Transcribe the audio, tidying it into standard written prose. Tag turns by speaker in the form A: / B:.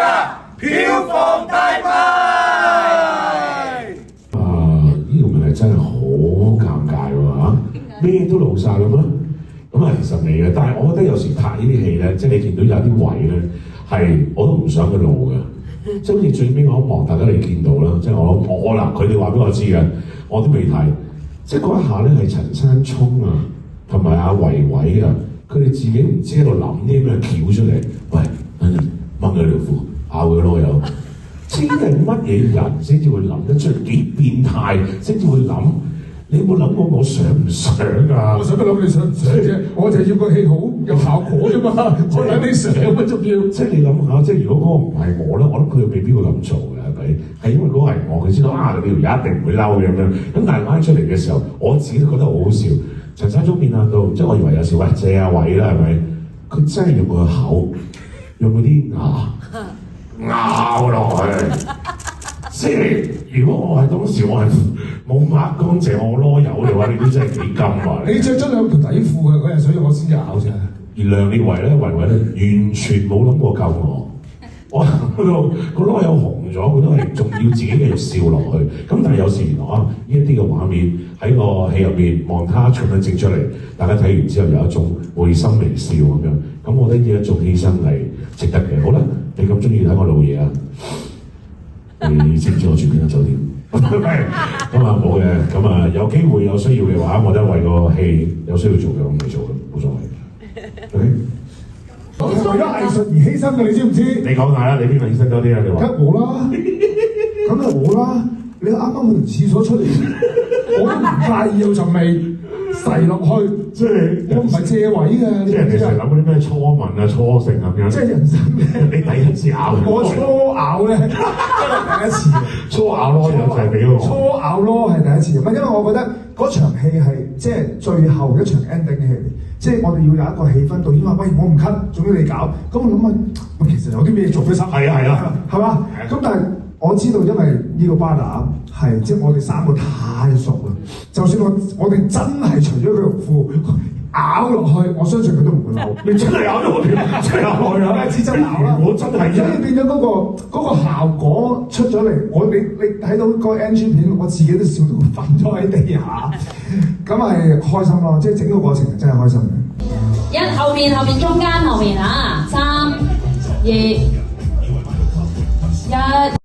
A: 家票房大賣。
B: 呢個問題真係好尷尬喎嚇，咩都露晒咁啦。咁啊，其實未嘅，但係我覺得有時拍呢啲戲咧，即係你見到有啲位咧，係我都唔想佢露嘅。即係好似最尾嗰一幕，大家你見到啦，即係我嗱，佢哋話俾我知嘅，我都未睇。即係嗰一下咧，係陳山聰啊，同埋阿維維啊，佢哋自己唔知喺度諗啲咩橋出嚟。喂，掹佢條褲，咬佢囉柚。知係乜嘢人先至會諗得出？幾變態先至會諗？你有冇諗過我想唔想啊？
C: 我使乜諗你想唔想啫？我就要個戲好有效果啫嘛。我等你想乜仲要？
B: 即係你諗下，即係如果嗰個唔係我咧，我諗佢未必會咁做嘅，係咪？係因為嗰個係我，佢知道啊，你條友一定唔會嬲嘅咁樣。咁但係拉出嚟嘅時候，我自己都覺得好好笑。陳山聰變態到，即係我以為有時喂借下位啦，係咪？佢真係用個口，用嗰啲牙咬落去。即係如果我係當時我係冇抹乾淨我囉柚嘅話，你都真係幾金啊！
C: 你着咗兩條底褲嘅嗰日，所以我先至咬啫。
B: 而梁烈唯咧，維維咧完全冇諗過救我。我嗰度個囉柚紅咗，佢都係仲要自己繼續笑落去。咁但係有時原來呢一啲嘅畫面喺個戲入邊望他咁樣整出嚟，大家睇完之後有一種會心微笑咁樣。咁我覺得呢一種犧牲係值得嘅。好啦，你咁中意睇我老嘢啊？你知唔知我住邊間酒店？咁啊冇嘅，咁啊有機會有需要嘅話，我覺得為個戲有需要做嘅，我咪做咯，冇所謂。OK，
C: 我為咗藝術而犧牲嘅，你知唔知？
B: 你講下啦，你邊個犧牲多啲啊？你話？
C: 梗係我啦，咁就我啦。你啱啱去條廁所出嚟，我都唔介意有陣味遞落去，
B: 即係
C: 我唔係借位嘅。
B: 即係人哋成日諗嗰啲咩初吻啊、初性咁樣。
C: 即係人生嘅，
B: 你第一次咬
C: 我初咬咧，真係第一次。
B: 初咬咯，就係俾我。
C: 初咬咯係第一次，唔係因為我覺得嗰場戲係即係最後一場 ending 嘅戲嚟，即係我哋要有一個氣氛導演話：喂，我唔 cut，總之你搞。咁我諗啊，其實有啲咩做嘅心。
B: 係啊，
C: 係嘛？咁但係我知道，因為呢個巴打係即係我哋三個太熟啦。就算我哋真係除咗佢條褲咬落去，我相信佢都唔會嬲。
B: 你真係咬咗我條，真係咬落去啊！
C: 真咬啦！
B: 我真係，
C: 所以變咗嗰個效果出咗嚟，你睇到個 NG 片，我自己都笑到瞓咗喺地下，咁係開心咯！即係整個過程係真係開心嘅。
D: 後面中間後面啊，3、2、1。